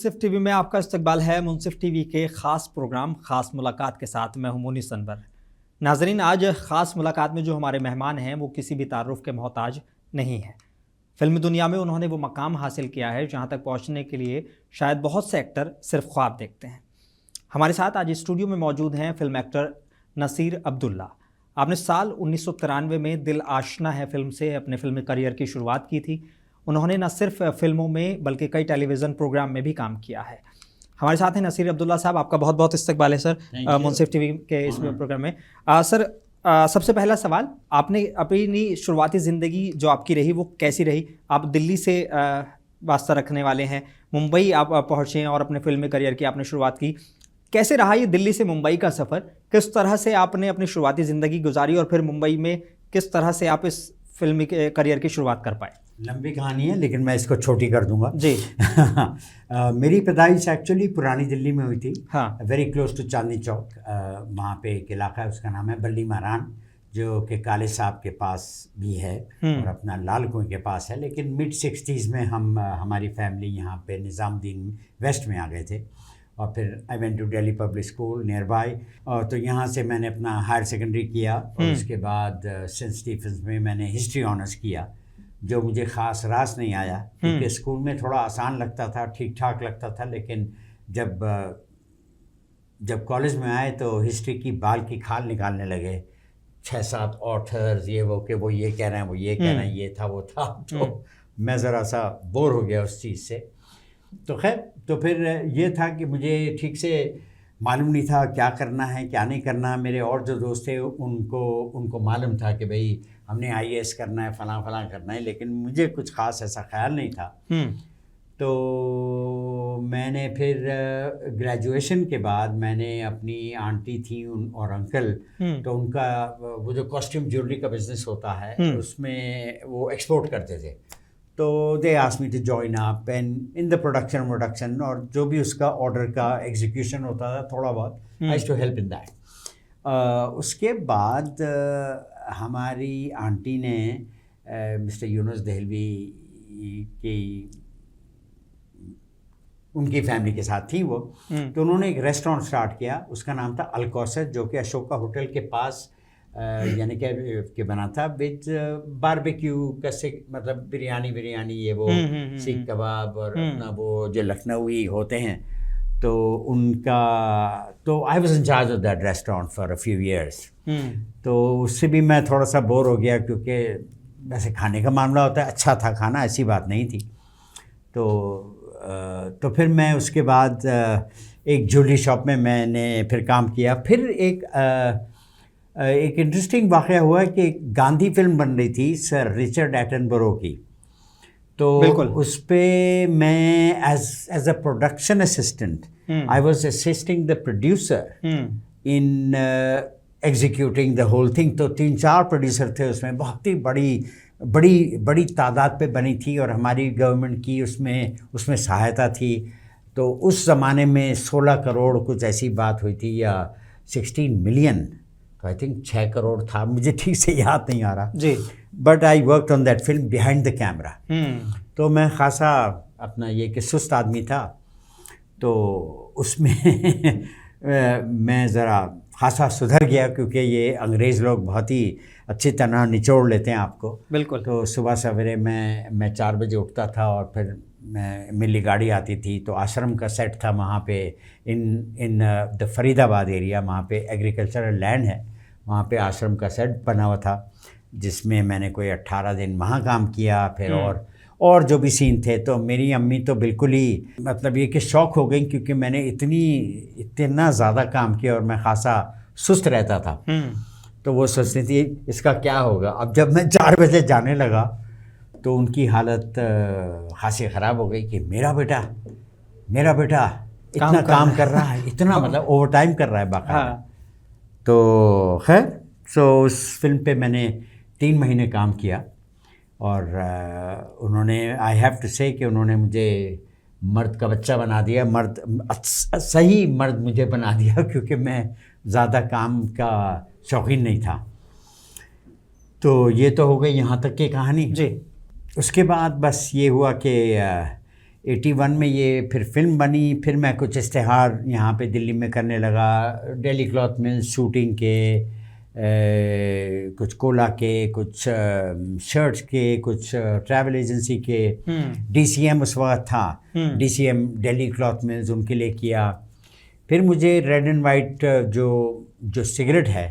मुंसिफ TV में आपका इस्तकबाल है। मुंसिफ टीवी के ख़ास प्रोग्राम ख़ास मुलाकात के साथ मैं हूं मुनीस अनवर। नाजरीन, आज ख़ास मुलाकात में जो हमारे मेहमान हैं वो किसी भी तारुफ के मोहताज नहीं है। फिल्मी दुनिया में उन्होंने वो मकाम हासिल किया है जहां तक पहुंचने के लिए शायद बहुत से एक्टर सिर्फ ख्वाब देखते हैं। हमारे साथ आज स्टूडियो में मौजूद हैं फिल्म एक्टर नसीर अब्दुल्ला। आपने साल 1993 में दिल आशना है फिल्म से अपने फिल्मी करियर की शुरुआत की थी। उन्होंने न सिर्फ फिल्मों में बल्कि कई टेलीविज़न प्रोग्राम में भी काम किया है। हमारे साथ हैं नसीर अब्दुल्ला साहब। आपका बहुत बहुत इस्तकबाल है सर मुंसिफ टीवी के इस प्रोग्राम में। सर, सबसे पहला सवाल, आपने अपनी शुरुआती ज़िंदगी जो आपकी रही वो कैसी रही? आप दिल्ली से वास्ता रखने वाले हैं, मुंबई आप पहुँचे और अपने फिल्मी करियर की आपने शुरुआत की। कैसे रहा ये दिल्ली से मुंबई का सफ़र? किस तरह से आपने अपनी शुरुआती ज़िंदगी गुजारी और फिर मुंबई में किस तरह से आप इस फिल्मी करियर की शुरुआत कर पाए? लंबी कहानी है लेकिन मैं इसको छोटी कर दूंगा जी। मेरी पैदाइश एक्चुअली पुरानी दिल्ली में हुई थी। हाँ। Very close to Chandni Chowk. वहाँ पे एक इलाका है, उसका नाम है बल्ली महारान, जो कि काले साहब के पास भी है और अपना लाल कुएं के पास है। लेकिन मिड 60s में हमारी फैमिली यहाँ पे निज़ामुद्दीन वेस्ट में आ गए थे और फिर I went to Delhi public school nearby. और तो यहाँ से मैंने अपना हायर सेकेंडरी किया और उसके बाद सेंट स्टीफेंस में मैंने हिस्ट्री ऑनर्स किया, जो मुझे ख़ास रास नहीं आया क्योंकि स्कूल में थोड़ा आसान लगता था, ठीक ठाक लगता था। लेकिन जब कॉलेज में आए तो हिस्ट्री की बाल की खाल निकालने लगे। 6-7 ऑथर्स, ये वो, कि वो ये कह रहे हैं, वो ये कह रहे हैं, ये था वो था। तो मैं ज़रा सा बोर हो गया उस चीज़ से। तो खैर, तो फिर ये था कि मुझे ठीक से मालूम नहीं था क्या करना है क्या नहीं करना। मेरे और जो दोस्त थे उनको मालूम था कि भाई हमने IAS करना है, फलां फलां करना है, लेकिन मुझे कुछ ख़ास ऐसा ख्याल नहीं था। तो मैंने फिर ग्रेजुएशन के बाद मैंने अपनी आंटी थी और अंकल, तो उनका वो जो कॉस्ट्यूम ज्वेलरी का बिज़नेस होता है उसमें वो एक्सपोर्ट करते थे। तो they asked me to join up and in the production और जो भी उसका ऑर्डर का एग्जीक्यूशन होता था थोड़ा बहुत, I used to help in that. उसके बाद हमारी आंटी ने मिस्टर यूनुस दहलवी की, उनकी फैमिली के साथ थी वो, तो उन्होंने एक रेस्टोरेंट स्टार्ट किया। उसका नाम था अल-कौसर, जो कि अशोका होटल के पास यानी कि बना था विद बारबेक्यू कैसे, मतलब बिरयानी ये वो, सीख कबाब और अपना वो जो लखनऊई होते हैं, तो उनका, तो I was in charge of that restaurant for a few years. तो उससे भी मैं थोड़ा सा बोर हो गया क्योंकि वैसे खाने का मामला होता है, अच्छा था खाना, ऐसी बात नहीं थी। तो फिर मैं उसके बाद एक ज्वेलरी शॉप में मैंने फिर काम किया। फिर एक इंटरेस्टिंग वाक़या हुआ कि गांधी फिल्म बन रही थी सर रिचर्ड एटनबरो की, तो उस पर मैं as a production assistant I was assisting the producer in executing the whole thing. तो 3-4 प्रोड्यूसर थे उसमें, बहुत ही बड़ी तादाद पे बनी थी और हमारी गवर्नमेंट की उसमें सहायता थी। तो उस ज़माने में 16 करोड़ कुछ ऐसी बात हुई थी, या 16 मिलियन, तो आई थिंक 6 करोड़ था, मुझे ठीक से याद नहीं आ रहा जी। But I worked on that film behind the camera. तो मैं खासा अपना ये कि सुस्त आदमी था, तो उसमें मैं ज़रा खासा सुधर गया क्योंकि ये अंग्रेज़ लोग बहुत ही अच्छी तरह निचोड़ लेते हैं आपको। बिल्कुल। तो सुबह सवेरे मैं 4 बजे उठता था और फिर मेरी गाड़ी आती थी, तो आश्रम का सेट था वहाँ पे इन द फरीदाबाद एरिया, वहाँ पे एग्रीकल्चरल लैंड है, वहाँ पे आश्रम का सेट बना हुआ था, जिसमें मैंने कोई 18 दिन वहाँ काम किया। फिर और जो भी सीन थे, तो मेरी अम्मी तो बिल्कुल ही मतलब ये कि शौक हो गई क्योंकि मैंने इतना ज़्यादा काम किया और मैं खासा सुस्त रहता था। तो वो सोचती थी इसका क्या होगा। अब जब मैं 4 बजे जाने लगा तो उनकी हालत खासी ख़राब हो गई कि मेरा बेटा इतना काम कर रहा है, इतना मतलब ओवर टाइम कर रहा है बाकायदा। तो खैर, तो उस फिल्म पे मैंने 3 महीने काम किया और उन्होंने, आई हैव टू से कि उन्होंने मुझे मर्द का बच्चा बना दिया, सही मर्द मुझे बना दिया क्योंकि मैं ज़्यादा काम का शौकीन नहीं था। तो ये तो हो गई यहाँ तक की कहानी। जी। उसके बाद बस ये हुआ कि 81 में ये फिर फिल्म बनी। फिर मैं कुछ इश्तेहार यहाँ पे दिल्ली में करने लगा, दिल्ली क्लॉथ मिल शूटिंग के, कुछ कोला के, कुछ शर्ट्स के, कुछ ट्रैवल एजेंसी के। DCM उस वक्त था, DCM दिल्ली क्लॉथ मिल्स, उनके लिए किया। फिर मुझे रेड एंड वाइट जो सिगरेट है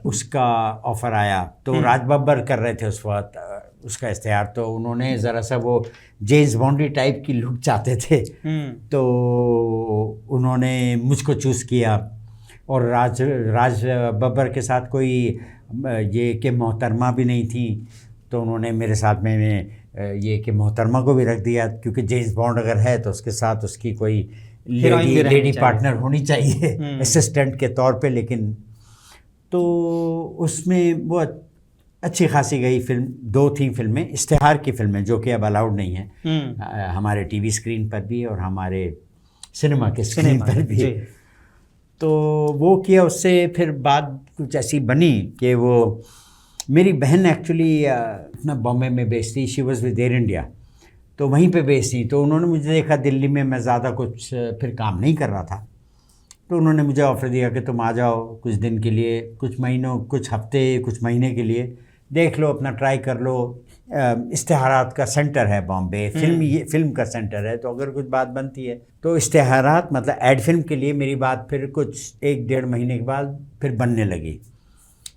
उसका ऑफ़र आया, तो राज बब्बर कर रहे थे उस वक्त उसका इश्तेहार। तो उन्होंने ज़रा सा वो जेम्स बॉन्डी टाइप की लुक चाहते थे, तो उन्होंने मुझको चूज़ किया। और राज बब्बर के साथ कोई ये कि मोहतरमा भी नहीं थी, तो उन्होंने मेरे साथ में ये कि मोहतरमा को भी रख दिया, क्योंकि जेम्स बॉन्ड अगर है तो उसके साथ उसकी कोई लेडी पार्टनर होनी चाहिए असिस्टेंट के तौर पे। लेकिन तो उसमें वो अच्छी खासी गई फिल्म। 2 थी फिल्में, इश्तेहार की फिल्में, जो कि अब अलाउड नहीं है हमारे टीवी स्क्रीन पर भी और हमारे सिनेमा के स्क्रीन पर भी। तो वो किया। उससे फिर बात कुछ ऐसी बनी कि वो मेरी बहन एक्चुअली अपना बॉम्बे में बेस्ड थी, she was with air India, तो वहीं पे बेस्ड थी। तो उन्होंने मुझे देखा दिल्ली में मैं ज़्यादा कुछ फिर काम नहीं कर रहा था, तो उन्होंने मुझे ऑफ़र दिया कि तुम आ जाओ कुछ दिन के लिए, कुछ महीनों, कुछ हफ्ते, कुछ महीने के लिए, देख लो, अपना ट्राई कर लो। इश्तेहारात का सेंटर है बॉम्बे, फिल्म का सेंटर है, तो अगर कुछ बात बनती है तो इश्तेहारात मतलब एड फिल्म के लिए मेरी बात फिर कुछ 1-1.5 महीने के बाद फिर बनने लगी।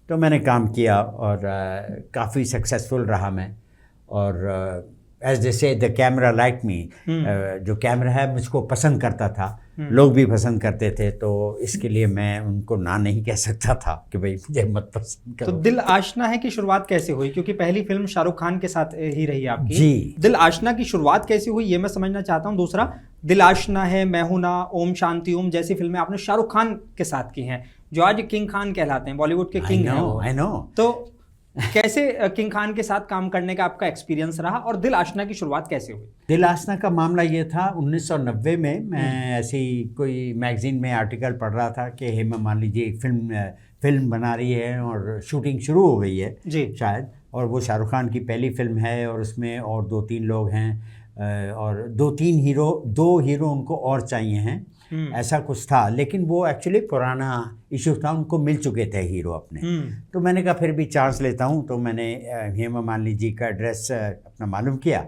तो मैंने काम किया और काफ़ी सक्सेसफुल रहा मैं। और एज दे से द कैमरा लाइक मी, जो कैमरा है मुझको पसंद करता था, लोग भी पसंद करते थे, तो इसके लिए मैं उनको ना नहीं कह सकता था कि भाई मुझे मत पसंद करो। तो दिल आशना है की शुरुआत कैसे हुई? क्योंकि पहली फिल्म शाहरुख खान के साथ ही रही आपकी। जी। दिल आशना की शुरुआत कैसे हुई ये मैं समझना चाहता हूँ। दूसरा, दिल आशना है, मैं हूं ना, ओम शांति ओम जैसी फिल्में आपने शाहरुख खान के साथ की हैं, जो आज किंग खान कहलाते हैं, बॉलीवुड के किंग हैं वो। I know. तो कैसे किंग खान के साथ काम करने का आपका एक्सपीरियंस रहा और दिल आशना की शुरुआत कैसे हुई? दिल आशना का मामला ये था 1990 में मैं ऐसी कोई मैगजीन में आर्टिकल पढ़ रहा था कि हेमा मालिनी जी एक फिल्म बना रही है और शूटिंग शुरू हो गई है जी शायद, और वो शाहरुख खान की पहली फिल्म है और उसमें और 2-3 लोग हैं और 2 हीरो उनको और चाहिए हैं, ऐसा कुछ था। लेकिन वो एक्चुअली पुराना इशू था, उनको मिल चुके थे हीरो अपने। तो मैंने कहा फिर भी चांस लेता हूँ, तो मैंने हेमा मालिनी जी का एड्रेस अपना मालूम किया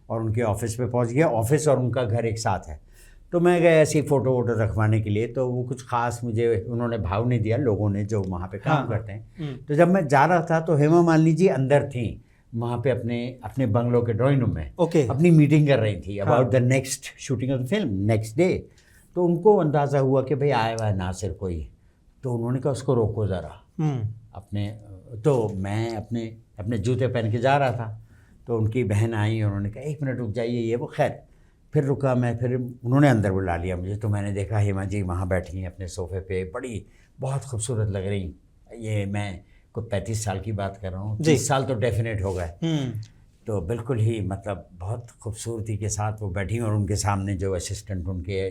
और उनके ऑफिस पे पहुँच गया। ऑफिस और उनका घर एक साथ है, तो मैं गया ऐसी फ़ोटो वोटो रखवाने के लिए। तो वो कुछ ख़ास मुझे उन्होंने भाव नहीं दिया, लोगों ने जो वहाँ पे काम करते हैं। तो जब मैं जा रहा था तो हेमा मालिनी जी अंदर थी वहाँ पे अपने बंगलो के ड्राइंग रूम में अपनी मीटिंग कर रही थी about the next shooting of the film next day. तो उनको अंदाज़ा हुआ कि भाई आया हुआ है नासिर कोई, तो उन्होंने कहा उसको रोको ज़रा अपने। तो मैं अपने जूते पहन के जा रहा था, तो उनकी बहन आई और उन्होंने कहा 1 मिनट रुक जाइए, ये वो। खैर फिर रुका मैं, फिर उन्होंने अंदर बुला लिया मुझे। तो मैंने देखा हेमा जी वहाँ बैठी हैं अपने सोफ़े पे, बड़ी बहुत खूबसूरत लग रही। ये मैं कोई 35 साल की बात कर रहा हूँ, 30 साल तो डेफिनेट हो गए। तो बिल्कुल ही मतलब बहुत खूबसूरती के साथ वो बैठी, और उनके सामने जो असिस्टेंट उनके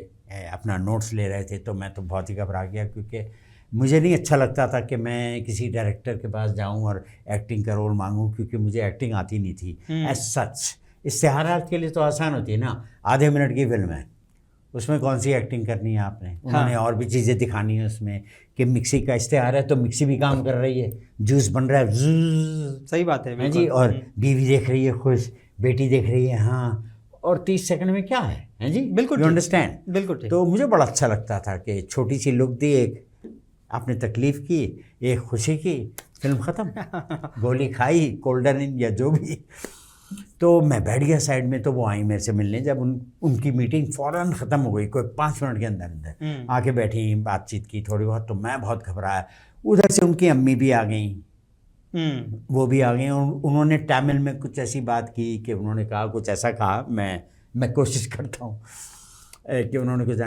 अपना नोट्स ले रहे थे। तो मैं तो बहुत ही घबरा गया, क्योंकि मुझे नहीं अच्छा लगता था कि मैं किसी डायरेक्टर के पास जाऊं और एक्टिंग का रोल मांगूं, क्योंकि मुझे एक्टिंग आती नहीं थी एज सच। इश्तेहारात के लिए तो आसान होती है ना, आधे मिनट की फिल्म है, उसमें कौन सी एक्टिंग करनी है आपने। उन्होंने और भी चीज़ें दिखानी है उसमें, कि मिक्सी का इश्तेहार है तो मिक्सी भी काम कर रही है, जूस बन रहा है, सही बात है जी, और बीवी देख रही है खुश, बेटी देख रही है हाँ, और 30 सेकंड में क्या है जी, बिल्कुल यू अंडरस्टैंड। बिल्कुल। तो मुझे बड़ा अच्छा लगता था कि छोटी सी लुक दी, एक आपने तकलीफ़ की, एक खुशी की, फिल्म ख़त्म, गोली खाई, कोल्ड ड्रिंक या जो भी। तो मैं बैठ गया साइड में, तो वो आई मेरे से मिलने। जब उनकी मीटिंग फ़ौरन ख़त्म हो गई, कोई 5 मिनट के अंदर आके बैठी, बातचीत की थोड़ी बहुत, तो मैं बहुत घबराया। उधर से उनकी अम्मी भी आ गई, वो भी आ गई, और उन्होंने तमिल में कुछ ऐसी बात की कि उन्होंने कहा, कुछ ऐसा कहा, मैं कोशिश करता हूँ कि उन्होंने कुछ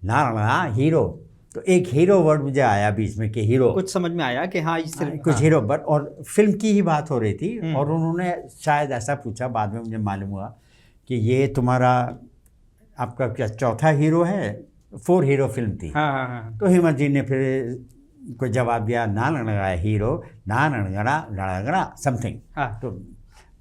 ना हीरो, तो एक हीरो वर्ड मुझे आया बीच में कि हीरो, कुछ समझ में आया कि हाँ कुछ हीरो वर्ड, और फिल्म की ही बात हो रही थी। और उन्होंने शायद ऐसा पूछा, बाद में मुझे मालूम हुआ कि ये तुम्हारा आपका क्या चौथा हीरो है, 4 हीरो फिल्म थी। तो हेमा जी ने फिर कोई जवाब दिया, ना लड़ा हीरो, ना लड़ा समथिंग। तो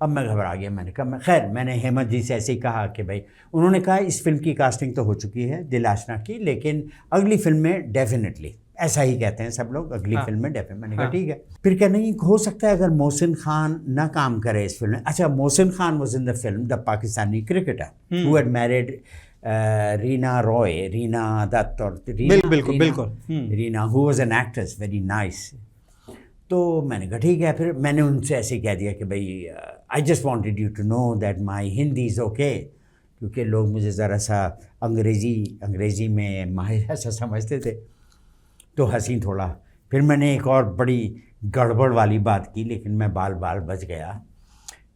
अब मैं घबरा गया, मैंने कहा खैर मैंने हेमंत जी से ऐसे ही कहा कि भाई, उन्होंने कहा इस फिल्म की कास्टिंग तो हो चुकी है दिल आशना की, लेकिन अगली फिल्म में डेफिनेटली, ऐसा ही कहते हैं सब लोग, अगली फिल्म में डेफिनेटली। मैंने कहा ठीक है। फिर क्या नहीं हो सकता है अगर मोहसिन खान ना काम करे इस फिल्म में। अच्छा, Mohsin Khan was in the film the Pakistani cricketer who had married Reena Roy, Reena Dutt, और Reena who was an actress very nice. तो मैंने कहा ठीक है। फिर मैंने उनसे ऐसे कह दिया कि भाई I just wanted you to know that my Hindi is okay, क्योंकि लोग मुझे ज़रा सा अंग्रेज़ी में माहिर ऐसा समझते थे, तो हंसी थोड़ा। फिर मैंने एक और बड़ी गड़बड़ वाली बात की, लेकिन मैं बाल बच गया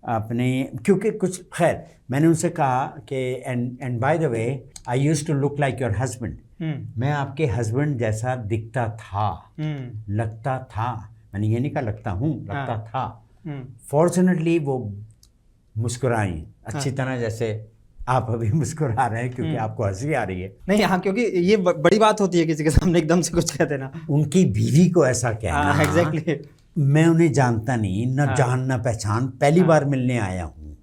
अपने, क्योंकि कुछ खैर मैंने उनसे कहा कि and by the way I used to look like your husband, मैं आपके हस्बैंड जैसा दिखता था, लगता था, मैंने ये नहीं कहा लगता हूँ, लगता था। फॉर्चुनेटली वो मुस्कुराई अच्छी तरह, जैसे आप अभी मुस्कुरा रहे हैं क्योंकि आपको हंसी आ रही है। नहीं, हाँ, क्योंकि ये बड़ी बात होती है किसी के सामने एकदम से कुछ कह देना। उनकी बीवी को ऐसा कहना, एग्जैक्टली। मैं उन्हें जानता नहीं, न जान न पहचान, पहली बार मिलने आया हूँ,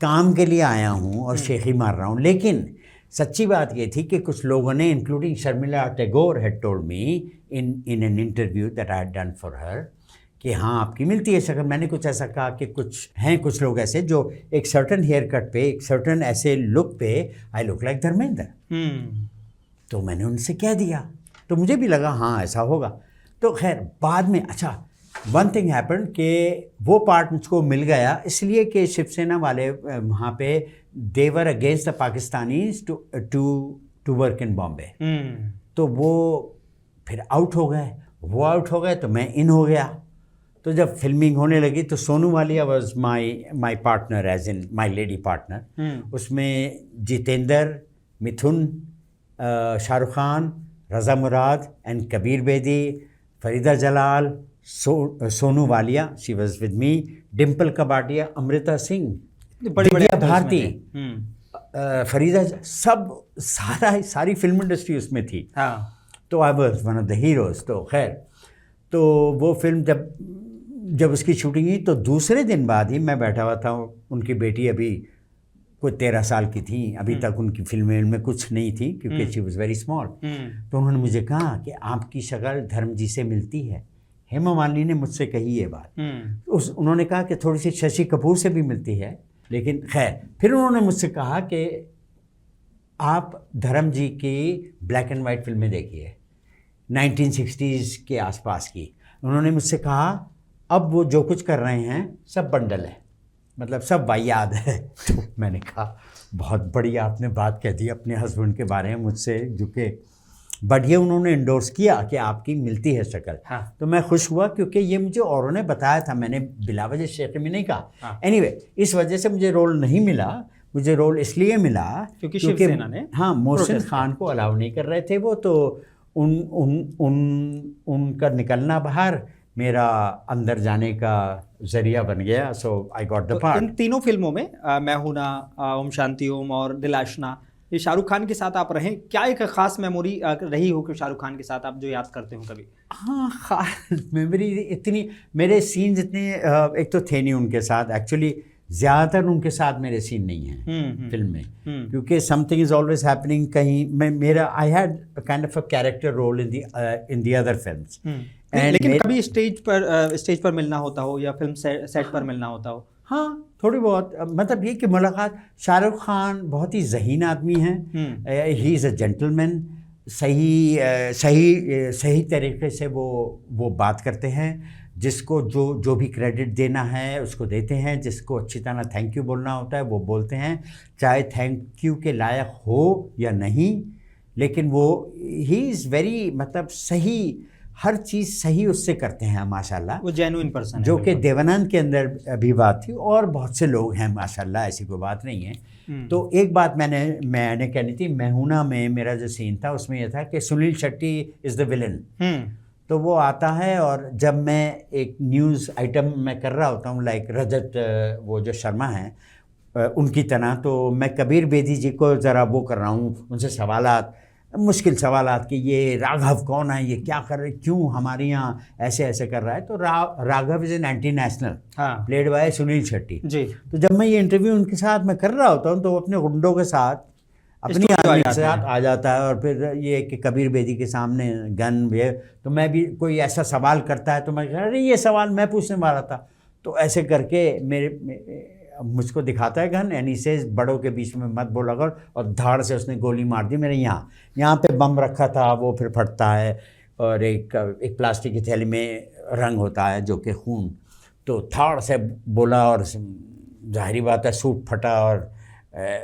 काम के लिए आया हूँ और शेखी मार रहा हूँ। लेकिन सच्ची बात ये थी कि कुछ लोगों ने, including Sharmila Tagore, had told me in an interview that I had done for her, कि हाँ आपकी मिलती है शक्ल। मैंने कुछ ऐसा कहा कि कुछ लोग ऐसे जो एक सर्टन हेयर कट पे, एक सर्टन ऐसे लुक पे, आई लुक लाइक धर्मेंद्र। तो मैंने उनसे कह दिया, तो मुझे भी लगा हाँ ऐसा होगा। तो खैर बाद में, अच्छा, वन थिंग हैपन कि वो पार्ट मुझको मिल गया इसलिए कि शिवसेना वाले वहाँ पे they were against the Pakistanis to work in Bombay. तो वो फिर आउट हो गए, वो आउट हो गए तो मैं इन हो गया। तो जब फिल्मिंग होने लगी तो Sonu Walia was my partner, as in my lady partner. उसमें Jeetendra, Mithun, Shahrukh Khan, Raza Murad and Kabir Bedi, Farida Jalal, Sonu Walia, she was with me, Dimple Kapadia, Amrita Singh, Divya Bharti, Farida, सब सारी फिल्म इंडस्ट्री उसमें थी। हाँ। तो I was one of the heroes. तो खैर, तो वो फिल्म जब उसकी शूटिंग हुई तो दूसरे दिन बाद ही मैं बैठा हुआ था, उनकी बेटी अभी कोई 13 साल की थी, अभी तक उनकी फिल्में में कुछ नहीं थी क्योंकि शी वॉज वेरी स्मॉल। तो उन्होंने मुझे कहा कि आपकी शक्ल धर्म जी से मिलती है। हेमा मालिनी ने मुझसे कही ये बात। उन्होंने कहा कि थोड़ी सी शशि कपूर से भी मिलती है, लेकिन खैर फिर उन्होंने मुझसे कहा कि आप धर्म जी की ब्लैक एंड वाइट फिल्में देखिए 1960s के आसपास की। उन्होंने मुझसे कहा अब वो जो कुछ कर रहे हैं सब बंडल है, मतलब सब वाहियात है। तो मैंने कहा बहुत बढ़िया आपने बात कह दी अपने हस्बैंड के बारे में मुझसे, जो कि बट ये उन्होंने इंडोर्स किया कि आपकी मिलती है शक्ल। हाँ। तो मैं खुश हुआ क्योंकि ये मुझे औरों ने बताया था, मैंने बिलावजह शेख में नहीं कहा। हाँ। एनीवे, इस वजह से मुझे रोल नहीं मिला। मुझे रोल इसलिए मिला क्योंकि शिवसेना ने, हाँ, मोहसिन खान को अलाउ नहीं कर रहे थे वो, तो उनका निकलना बाहर मेरा अंदर जाने का जरिया बन गया। सो आई गॉट द पार्ट। इन तीनों फिल्मों में मैं हूं ना, ओम शांति ओम और दिल आशना, ये शाहरुख खान के साथ आप रहे, क्या एक ख़ास मेमोरी रही हो कि शाहरुख खान के साथ आप जो याद करते हो कभी? हाँ, ख़ास मेमोरी इतनी, मेरे सीन्स इतने एक तो थे नहीं उनके साथ, एक्चुअली ज़्यादातर उनके साथ मेरे सीन नहीं हैं फिल्म में, क्योंकि समथिंग इज़ ऑलवेज हैपनिंग कहीं। I had kind of a character role in the other films. लेकिन कभी स्टेज पर मिलना होता हो या फिल्म सेट पर मिलना होता हो? हाँ, थोड़ी बहुत, मतलब ये कि मुलाकात। शाहरुख खान बहुत ही ज़हीन आदमी हैं, ही इज़ अ जेंटलमैन, सही तरीके से वो बात करते हैं, जिसको जो भी क्रेडिट देना है उसको देते हैं, जिसको अच्छी तरह थैंक यू बोलना होता है वो बोलते हैं, चाहे थैंक यू के लायक हो या नहीं, लेकिन वो ही इज़ वेरी, मतलब सही, हर चीज़ सही उससे करते हैं माशाल्लाह। वो जेन्युइन पर्सन है, जो कि देवानंद के अंदर भी बात थी, और बहुत से लोग हैं माशाल्लाह, ऐसी कोई बात नहीं है। तो एक बात मैंने कहनी थी, मैहूना में मेरा जो सीन था उसमें यह था कि Sunil Shetty is the villain. तो वो आता है और जब मैं एक न्यूज़ आइटम मैं कर रहा होता हूँ, लाइक रजत वो जो शर्मा हैं उनकी तरह, तो मैं कबीर बेदी जी को ज़रा वो कर रहा हूँ, उनसे सवालात मुश्किल सवालात कि ये राघव कौन है, ये क्या कर रहे, क्यों हमारे यहाँ ऐसे ऐसे कर रहा है। तो Raghav is an anti national, played by Suniel Shetty ji. तो जब मैं ये इंटरव्यू उनके साथ मैं कर रहा होता हूँ तो वो अपने गुंडों के साथ अपनी आदमी के साथ आ जाता है, और फिर ये कि कबीर बेदी के सामने गन वे, तो मैं भी कोई ऐसा सवाल करता है तो मैं कह अरे ये सवाल मैं पूछने वाला था, तो ऐसे करके मुझको दिखाता है गन, एंड ही सेज बड़ों के बीच में मत बोला कर, और धाड़ से उसने गोली मार दी मेरे यहाँ पे बम रखा था, वो फिर फटता है, और एक प्लास्टिक की थैली में रंग होता है जो कि खून, तो धाड़ से बोला और जाहिर बात है सूट फटा और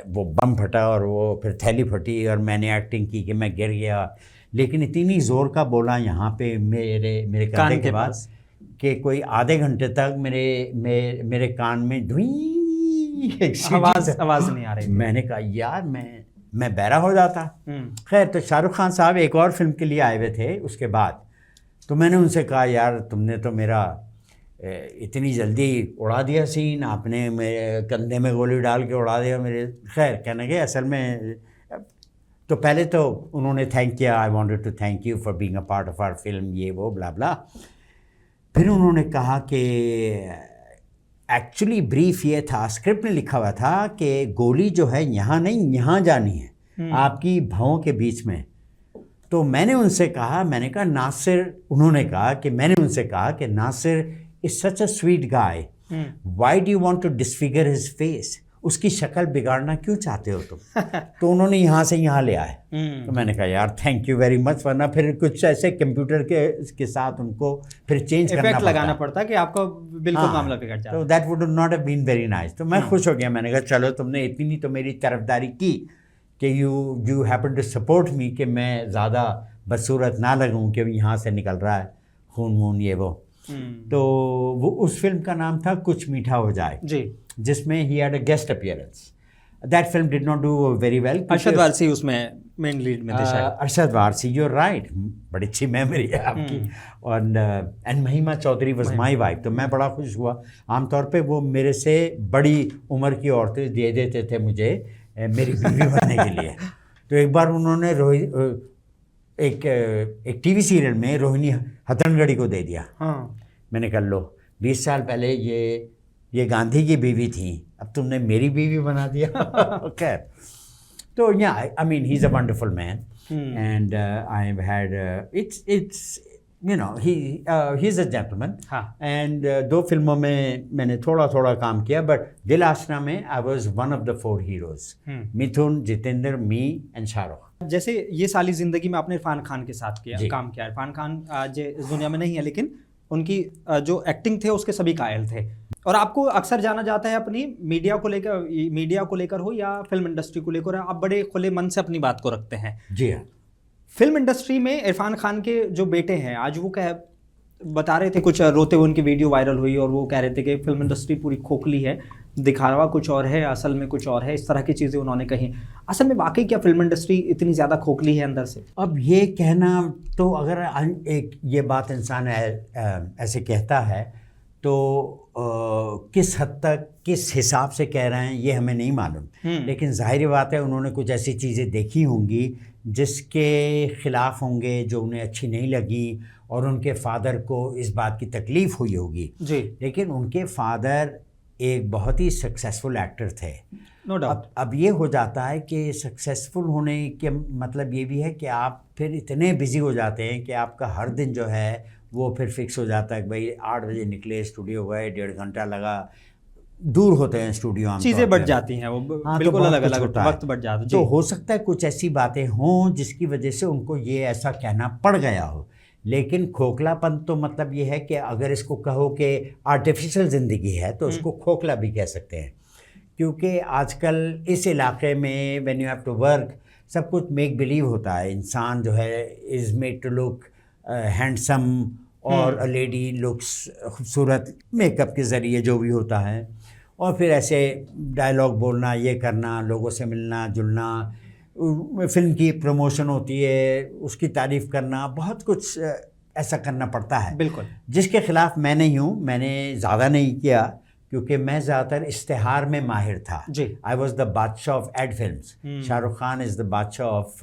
वो बम फटा और वो फिर थैली फटी, और मैंने एक्टिंग की कि मैं गिर गया, लेकिन इतनी ज़ोर का बोला यहाँ पे मेरे कंधे के पास कि कोई आधे घंटे तक मेरे कान में धुई आवाज़ नहीं आ रही। मैंने कहा यार मैं बहरा हो जाता। खैर, तो शाहरुख खान साहब एक और फिल्म के लिए आए हुए थे उसके बाद, तो मैंने उनसे कहा यार तुमने तो मेरा इतनी जल्दी उड़ा दिया सीन, आपने मेरे कंधे में गोली डाल के उड़ा दिया मेरे। खैर, कहने के असल में तो पहले तो उन्होंने थैंक किया, I wanted to thank you for being a part of our film, ये वो ब्ला ब्ला। फिर उन्होंने कहा कि एक्चुअली ब्रीफ ये था, स्क्रिप्ट में लिखा हुआ था कि गोली जो है यहाँ नहीं, यहाँ जानी है आपकी भौं के बीच में। तो मैंने उनसे कहा, मैंने कहा नासिर, उन्होंने कहा कि मैंने उनसे कहा कि Naseer is such a sweet guy, why do you want to disfigure his face, उसकी शक्ल बिगाड़ना क्यों चाहते हो तुम? तो उन्होंने यहाँ से यहाँ ले आए। तो मैंने कहा यार थैंक यू वेरी मच, वरना फिर कुछ ऐसे कंप्यूटर के साथ उनको फिर चेंज करना लगाना पड़ता कि आपको बिल्कुल मामला बिगड़ जाए। तो that would not have been very nice. तो मैं खुश हो गया, मैंने कहा चलो तुमने इतनी तो मेरी तरफदारी की कि you happen to support me कि मैं ज़्यादा बदसूरत ना लगूँ कि यहाँ से निकल रहा है खून वून ये वो। तो वो उस फिल्म का नाम था कुछ मीठा हो जाए जी, जिसमें he had a guest appearance. That film did not do very well. Arshad Warsi उसमें मेन लीड में थे शायद। Arshad Warsi, you are right, बड़ी अच्छी मेमोरी है आपकी। और एंड महिमा चौधरी वाज माय वाइफ। तो मैं बड़ा खुश हुआ। आमतौर पे वो मेरे से बड़ी उम्र की औरतें दे देते थे मुझे मेरी बीवी बनने के लिए। तो एक बार उन्होंने एक टीवी सीरियल में रोहिणी हथनगड़ी को दे दिया। मैंने कहा लो 20 साल पहले ये गांधी की बीवी थी, अब तुमने मेरी बीवी बना दिया। खैर, तो I mean he is a wonderful man, and I have had it's you know he is a gentleman. And 2 फिल्मों में मैंने थोड़ा थोड़ा काम किया, बट दिल आशना में I was one of the 4 heroes, Mithun, Jitendra, me and Shahrukh. जैसे ये साली ज़िंदगी में आपने इरफान खान के साथ काम किया। इरफान खान आज इस दुनिया में नहीं है, लेकिन उनकी जो एक्टिंग थे उसके सभी कायल थे। और आपको अक्सर जाना जाता है अपनी मीडिया को लेकर हो या फिल्म इंडस्ट्री को लेकर, आप बड़े खुले मन से अपनी बात को रखते हैं। जी हाँ। फिल्म इंडस्ट्री में इरफान खान के जो बेटे हैं, आज वो बता रहे थे, कुछ रोते हुए उनकी वीडियो वायरल हुई और वो कह रहे थे कि फिल्म इंडस्ट्री पूरी खोखली है, दिखावा कुछ और है, असल में कुछ और है, इस तरह की चीज़ें उन्होंने कही। असल में वाकई क्या फिल्म इंडस्ट्री इतनी ज़्यादा खोखली है अंदर से? अब ये कहना तो, अगर एक ये बात इंसान ऐसे कहता है तो किस हद तक किस हिसाब से कह रहे हैं ये हमें नहीं मालूम, लेकिन जाहिर बात है उन्होंने कुछ ऐसी चीज़ें देखी होंगी जिसके ख़िलाफ़ होंगे, जो उन्हें अच्छी नहीं लगी, और उनके फादर को इस बात की तकलीफ़ हुई होगी जी। लेकिन उनके फादर एक बहुत ही सक्सेसफुल एक्टर थे, नो डाउट। अब ये हो जाता है कि सक्सेसफुल होने के मतलब ये भी है कि आप फिर इतने बिज़ी हो जाते हैं कि आपका हर दिन जो है वो फिर फिक्स हो जाता है कि भाई 8 बजे निकले, स्टूडियो गए, 1.5 घंटा लगा, दूर होते हैं स्टूडियो, चीज़ें बढ़ जाती हैं, वो बिल्कुल तो अलग अलग वक्त बढ़ जाता है। तो हो सकता है कुछ ऐसी बातें हों जिसकी वजह से उनको ये ऐसा कहना पड़ गया हो, लेकिन खोखलापन तो मतलब ये है कि अगर इसको कहो कि आर्टिफिशियल ज़िंदगी है तो उसको खोखला भी कह सकते हैं, क्योंकि आजकल इस इलाके में when you have to work सब कुछ मेक बिलीव होता है। इंसान जो है is made to look handsome, और अ लेडी लुक्स खूबसूरत मेकअप के ज़रिए जो भी होता है, और फिर ऐसे डायलॉग बोलना, ये करना, लोगों से मिलना जुलना, फिल्म की प्रमोशन होती है उसकी तारीफ़ करना, बहुत कुछ ऐसा करना पड़ता है। बिल्कुल, जिसके ख़िलाफ़ मैं नहीं हूँ, मैंने ज़्यादा नहीं किया क्योंकि मैं ज़्यादातर इश्तिहार में माहिर था। जी। आई वॉज द बादशाह of ad films. Shahrukh Khan is the बादशाह ऑफ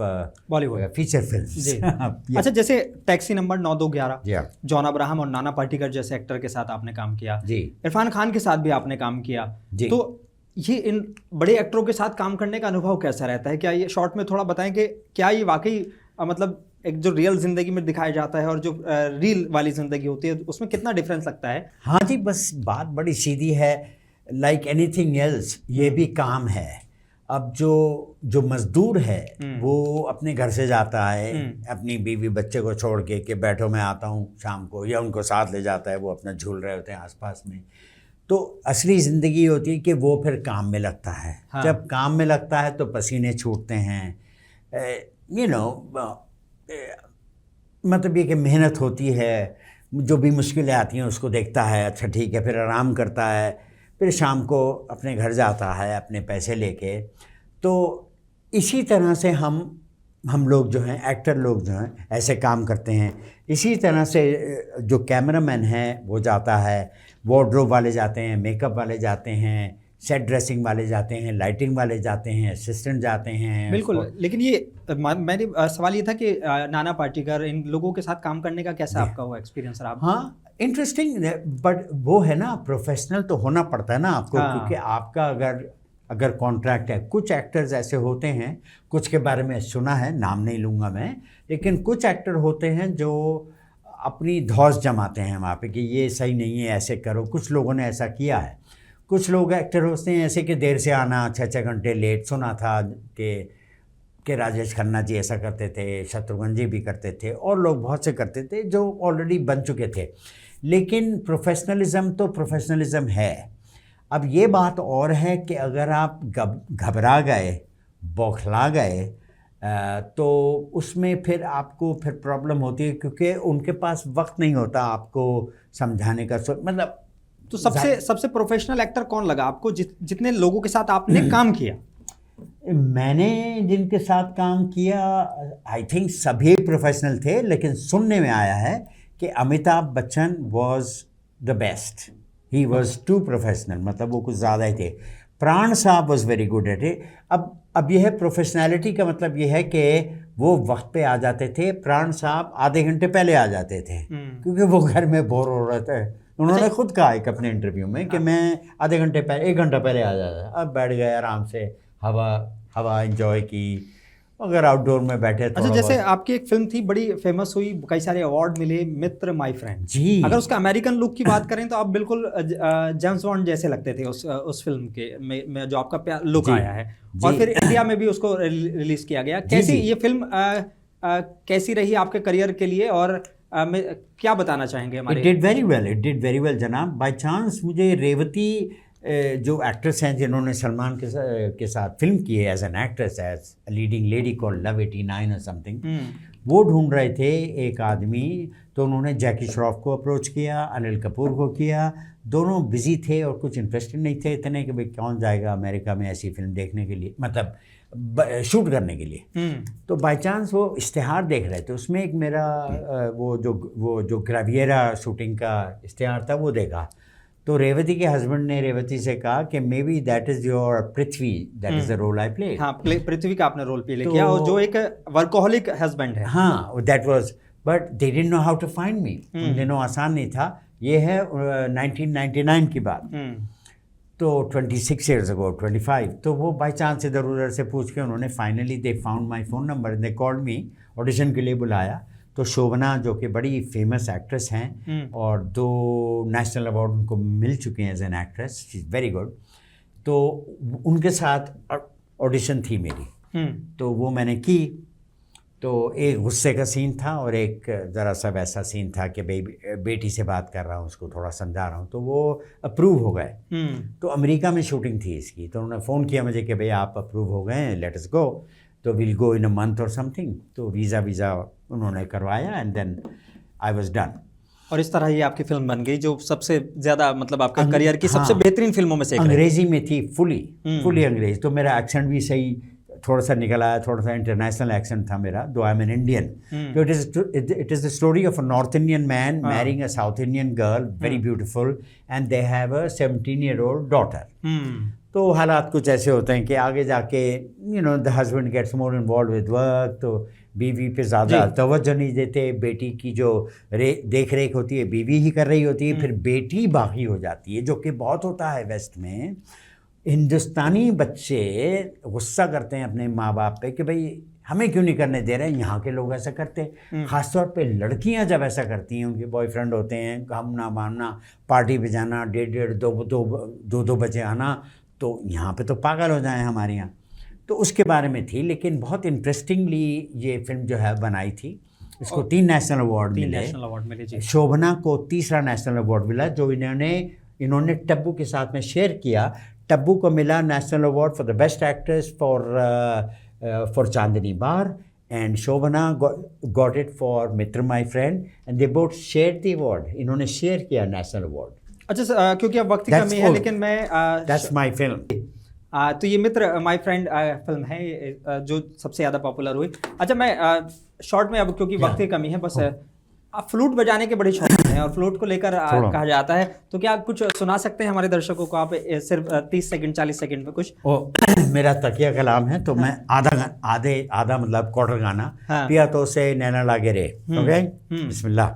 बॉलीवुड फीचर फिल्म्स। जी। अच्छा, जैसे टैक्सी नंबर 9211, जॉन अब्राहम और नाना पाटेकर जैसे एक्टर के साथ आपने काम किया, जी, इरफान खान के साथ भी आपने काम किया, जी, तो ये इन बड़े एक्टरों के साथ काम करने का अनुभव कैसा रहता है? क्या ये शॉर्ट में थोड़ा बताएं कि क्या ये वाकई मतलब एक जो रियल जिंदगी में दिखाया जाता है और जो रील वाली जिंदगी होती है उसमें कितना डिफरेंस लगता है? हाँ जी, बस बात बड़ी सीधी है। लाइक एनीथिंग एल्स, ये भी काम है। अब जो मजदूर है वो अपने घर से जाता है अपनी बीवी बच्चे को छोड़ के बैठो मैं आता हूँ शाम को, या उनको साथ ले जाता है, वो अपना झूल रहे होते हैं आसपास में। तो असली ज़िंदगी होती है कि वो फिर काम में लगता है। हाँ। जब काम में लगता है तो पसीने छूटते हैं, मतलब ये कि मेहनत होती है, जो भी मुश्किलें आती हैं उसको देखता है, अच्छा ठीक है, फिर आराम करता है, फिर शाम को अपने घर जाता है अपने पैसे लेके। तो इसी तरह से हम लोग जो हैं, एक्टर लोग जो हैं, ऐसे काम करते हैं। इसी तरह से जो कैमरामैन है वो जाता है, वार्डरोब वाले जाते हैं, मेकअप वाले जाते हैं, सेट ड्रेसिंग वाले जाते हैं, लाइटिंग वाले जाते हैं, असिस्टेंट जाते हैं। बिल्कुल। लेकिन ये मैंने सवाल ये था कि नाना पाटेकर, इन लोगों के साथ काम करने का कैसा आपका हुआ एक्सपीरियंस रहा? हाँ, इंटरेस्टिंग, बट वो है ना, प्रोफेशनल तो होना पड़ता है ना आपको। हाँ। क्योंकि आपका अगर कॉन्ट्रैक्ट है, कुछ एक्टर्स ऐसे होते हैं, कुछ के बारे में सुना है, नाम नहीं लूँगा मैं, लेकिन कुछ एक्टर होते हैं जो अपनी धौस जमाते हैं वहाँ पे कि ये सही नहीं है, ऐसे करो। कुछ लोगों ने ऐसा किया है। कुछ लोग एक्टर होते हैं ऐसे कि देर से आना, 6 घंटे लेट। सुना था कि राजेश खन्ना जी ऐसा करते थे, शत्रुघ्न जी भी करते थे, और लोग बहुत से करते थे जो ऑलरेडी बन चुके थे। लेकिन प्रोफेशनलिज्म तो प्रोफेशनलिज्म है। अब ये बात और है कि अगर आप घबरा गए, बौखला गए, तो उसमें फिर आपको फिर प्रॉब्लम होती है, क्योंकि उनके पास वक्त नहीं होता आपको समझाने का। मतलब तो सबसे प्रोफेशनल एक्टर कौन लगा आपको जितने लोगों के साथ आपने काम किया? मैंने जिनके साथ काम किया, आई थिंक सभी प्रोफेशनल थे, लेकिन सुनने में आया है कि Amitabh Bachchan was the best. He was too professional, मतलब वो कुछ ज़्यादा ही थे। Pran Sahab was very good at it. अब यह है प्रोफेशनैलिटी का मतलब यह है कि वो वक्त पे आ जाते थे। प्राण साहब आधे घंटे पहले आ जाते थे, क्योंकि वो घर में बोर हो रहे थे। उन्होंने खुद कहा एक अपने इंटरव्यू में कि मैं आधे घंटे पहले, 1 घंटा पहले आ जाता। अब बैठ गए आराम से, हवा एंजॉय की, अगर आउटडोर में बैठे। अच्छा, जैसे आपकी एक फिल्म थी, बड़ी फेमस हुई, कई सारे अवार्ड मिले, मित्र माय फ्रेंड जी। अगर उसका अमेरिकन लुक की बात करें तो आप बिल्कुल जेम्स बॉन्ड जैसे लगते थे उस फिल्म के में जो आपका लुक आया है। और फिर इंडिया में भी उसको रिलीज किया गया। कैसी ये फिल्म कैसी रही आपके करियर के लिए, और क्या बताना चाहेंगे हमारे? इट डिड वेरी वेल जनाब। बाय चांस मुझे रेवती जो एक्ट्रेस हैं जिन्होंने सलमान के साथ फिल्म की है as an actress, as leading lady called love 89 और समथिंग, वो ढूंढ रहे थे एक आदमी। तो उन्होंने जैकी श्रॉफ को अप्रोच किया, अनिल कपूर को किया। दोनों बिजी थे और कुछ इंटरेस्टेड नहीं थे इतने कि भाई कौन जाएगा अमेरिका में ऐसी फिल्म देखने के लिए, मतलब शूट करने के लिए। तो बाय चांस वो इश्तिहार देख रहे थे, उसमें एक मेरा वो जो ग्रेवियरा शूटिंग का इश्तिहार था वो देखा। तो रेवती के हस्बैंड ने रेवती से कहा कि maybe that is your Prithvi, that is the role I play. हाँ, पृथ्वी का आपने रोल प्ले किया, और जो एक वर्कोहलिक हस्बैंड है। हाँ, that was, but they didn't know how to find me. उन दिनों आसान नहीं था। ये है 1999 की बात, तो 26 ईयर्स अगो, 25। तो वो बाई चांस इधर उधर से पूछ के उन्होंने finally they found my phone number, they called me, audition के लिए बुलाया। तो शोभना जो कि बड़ी फेमस एक्ट्रेस हैं और 2 नेशनल अवार्ड उनको मिल चुके हैं as an actress, she is very good. तो उनके साथ ऑडिशन थी मेरी, तो वो मैंने की। तो एक गुस्से का सीन था और एक ज़रा सा वैसा सीन था कि बेटी से बात कर रहा हूँ, उसको थोड़ा समझा रहा हूँ, तो वो अप्रूव हो गए। तो अमेरिका में शूटिंग थी इसकी, तो उन्होंने फ़ोन किया मुझे कि भाई आप अप्रूव हो गए हैं, लेट अस गो, तो will go in a month और समथिंग। तो वीज़ा उन्होंने करवाया and then I was done. और इस तरह ये आपकी फिल्म बन गई जो सबसे ज़्यादा, मतलब आपके करियर की सबसे बेहतरीन फिल्मों में से एक। अंग्रेज़ी में थी, फुली अंग्रेज़ी, तो मेरा एक्सेंट भी सही थोड़ा सा निकल आया, थोड़ा सा इंटरनेशनल एक्सेंट था मेरा, though I am an Indian. तो it is the story of a north Indian man marrying a south Indian girl, very beautiful, and they have a 17-year-old daughter. तो हालात कुछ ऐसे होते हैं कि आगे जाके the husband gets more involve with work, तो बीवी पे ज़्यादा तवज्जो नहीं देते, बेटी की जो देख रेख होती है बीवी ही कर रही होती है, फिर बेटी बागी हो जाती है, जो कि बहुत होता है वेस्ट में। हिंदुस्तानी बच्चे गुस्सा करते हैं अपने माँ बाप पे कि भाई हमें क्यों नहीं करने दे रहे हैं, यहाँ के लोग ऐसा करते हैं। ख़ासतौर पे लड़कियाँ जब ऐसा करती हैं, उनके बॉयफ्रेंड होते हैं, हम ना मानना, पार्टी पे जाना, 1:30 2 बजे आना, तो यहाँ पे तो पागल हो जाएं हमारे यहाँ। तो उसके बारे में थी, लेकिन बहुत इंटरेस्टिंगली ये फिल्म जो है बनाई थी। इसको 3 नेशनल अवार्ड मिले। शोभना को 3रा नेशनल अवार्ड मिला, जो इन्होंने टब्बू के साथ में शेयर किया। टब्बू को मिला national award for the best actress for Chandni bar, and Shobhana got it for Mitra my friend, and they both share the award. इन्होंने शेयर किया नेशनल अवार्ड। अच्छा, क्योंकि अब वक्त की कमी है, लेकिन मैं दैट्स माई फिल्म। तो ये मित्र माय फ्रेंड फिल्म है जो सबसे ज़्यादा पॉपुलर हुई। अच्छा, मैं शॉर्ट में, अब क्योंकि वक्त की कमी है, बस आप फ्लूट बजाने के बड़े शौकीन हैं और फ्लूट को लेकर कहा जाता है, तो क्या कुछ सुना सकते हैं हमारे दर्शकों को आप सिर्फ 30 सेकंड 40 सेकंड में कुछ? मेरा तकिया कलाम है, तो मैं आधा मतलब क्वार्टर गाना पिया तो से नैना लागे रे। Okay, Bismillah.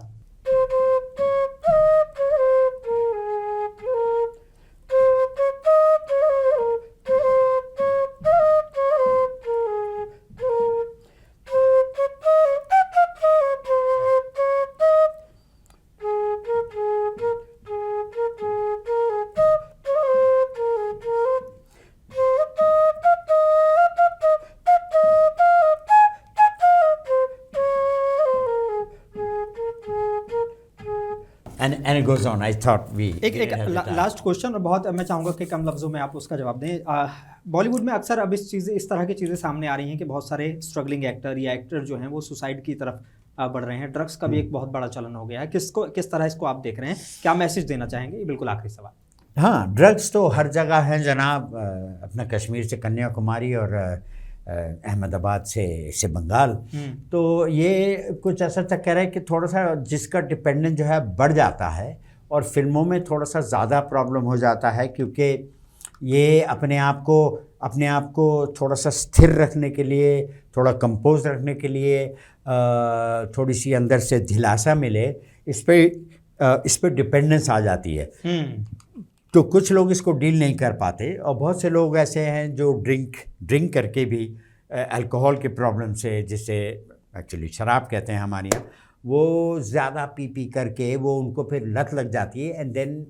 And it goes on. I thought we एक लास्ट क्वेश्चन, और बहुत मैं चाहूँगा कि कम लफ्ज़ों में आप उसका जवाब दें। बॉलीवुड में अक्सर अब इस तरह की चीज़ें सामने आ रही हैं कि बहुत सारे स्ट्रगलिंग एक्टर या एक्टर जो हैं वो सुसाइड की तरफ बढ़ रहे हैं। ड्रग्स का भी एक बहुत बड़ा चलन हो गया है। किस तरह इसको आप देख रहे हैं, क्या मैसेज देना चाहेंगे? बिल्कुल आखिरी सवाल। हाँ, ड्रग्स तो हर जगह है जनाब। अपना कश्मीर से कन्याकुमारी और अहमदाबाद से बंगाल। तो ये कुछ ऐसा तक कह रहा है कि थोड़ा सा जिसका डिपेंडेंस जो है बढ़ जाता है, और फिल्मों में थोड़ा सा ज़्यादा प्रॉब्लम हो जाता है, क्योंकि ये अपने आप को थोड़ा सा स्थिर रखने के लिए, थोड़ा कंपोज रखने के लिए, थोड़ी सी अंदर से दिलासा मिले, इस पे डिपेंडेंस आ जाती है। तो कुछ लोग इसको डील नहीं कर पाते, और बहुत से लोग ऐसे हैं जो ड्रिंक करके भी अल्कोहल के प्रॉब्लम से, जिसे एक्चुअली शराब कहते हैं हमारे यहाँ, वो ज़्यादा पी करके वो उनको फिर लत लग जाती है, एंड देन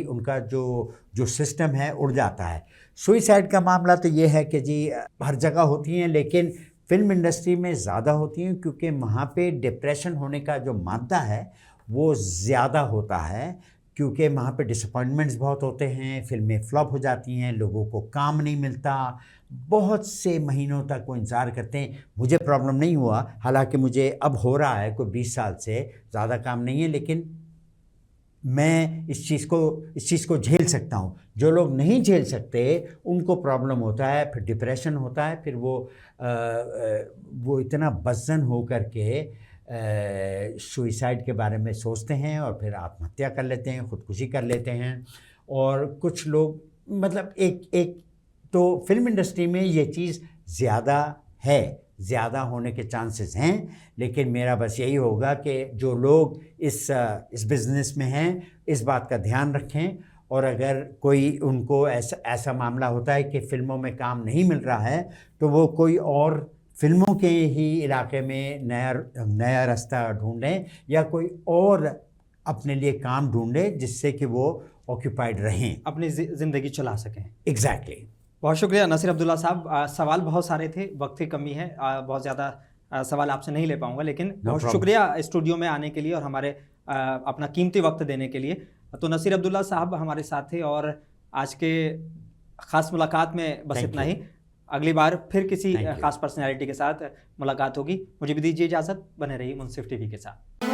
उनका जो सिस्टम है उड़ जाता है। सुइसाइड का मामला तो ये है कि जी हर जगह होती हैं, लेकिन फिल्म इंडस्ट्री में ज़्यादा होती हैं, क्योंकि वहाँ पे डिप्रेशन होने का जो मादा है वो ज़्यादा होता है, क्योंकि वहाँ पे डिसअपॉइंटमेंट्स बहुत होते हैं, फिल्में फ्लॉप हो जाती हैं, लोगों को काम नहीं मिलता, बहुत से महीनों तक वो इंतज़ार करते हैं। मुझे प्रॉब्लम नहीं हुआ, हालांकि मुझे अब हो रहा है, कोई 20 साल से ज़्यादा काम नहीं है, लेकिन मैं इस चीज़ को झेल सकता हूँ। जो लोग नहीं झेल सकते उनको प्रॉब्लम होता है, फिर डिप्रेशन होता है, फिर वो इतना बज़न हो करके सुइसाइड के बारे में सोचते हैं और फिर आत्महत्या कर लेते हैं, ख़ुदकुशी कर लेते हैं। और कुछ लोग मतलब एक तो फिल्म इंडस्ट्री में ये चीज़ ज़्यादा होने के चांसेस हैं, लेकिन मेरा बस यही होगा कि जो लोग इस बिज़नेस में हैं इस बात का ध्यान रखें, और अगर कोई उनको ऐसा मामला होता है कि फ़िल्मों में काम नहीं मिल रहा है, तो वो कोई और फिल्मों के ही इलाके में नया रास्ता ढूंढें, या कोई और अपने लिए काम ढूंढें जिससे कि वो ऑक्यूपाइड रहें, अपनी ज़िंदगी चला सकें। एग्जैक्टली। बहुत शुक्रिया नसीर अब्दुल्ला साहब। सवाल बहुत सारे थे, वक्त की कमी है, बहुत ज़्यादा सवाल आपसे नहीं ले पाऊंगा, लेकिन बहुत शुक्रिया स्टूडियो में आने के लिए और हमारे अपना कीमती वक्त देने के लिए। तो नसीर अब्दुल्ला साहब हमारे साथ थे, और आज के ख़ास मुलाकात में बस इतना ही। अगली बार फिर किसी खास पर्सनैलिटी के साथ मुलाकात होगी। मुझे भी दीजिए इजाज़त, बने रहिए मुंसिफ टीवी के साथ।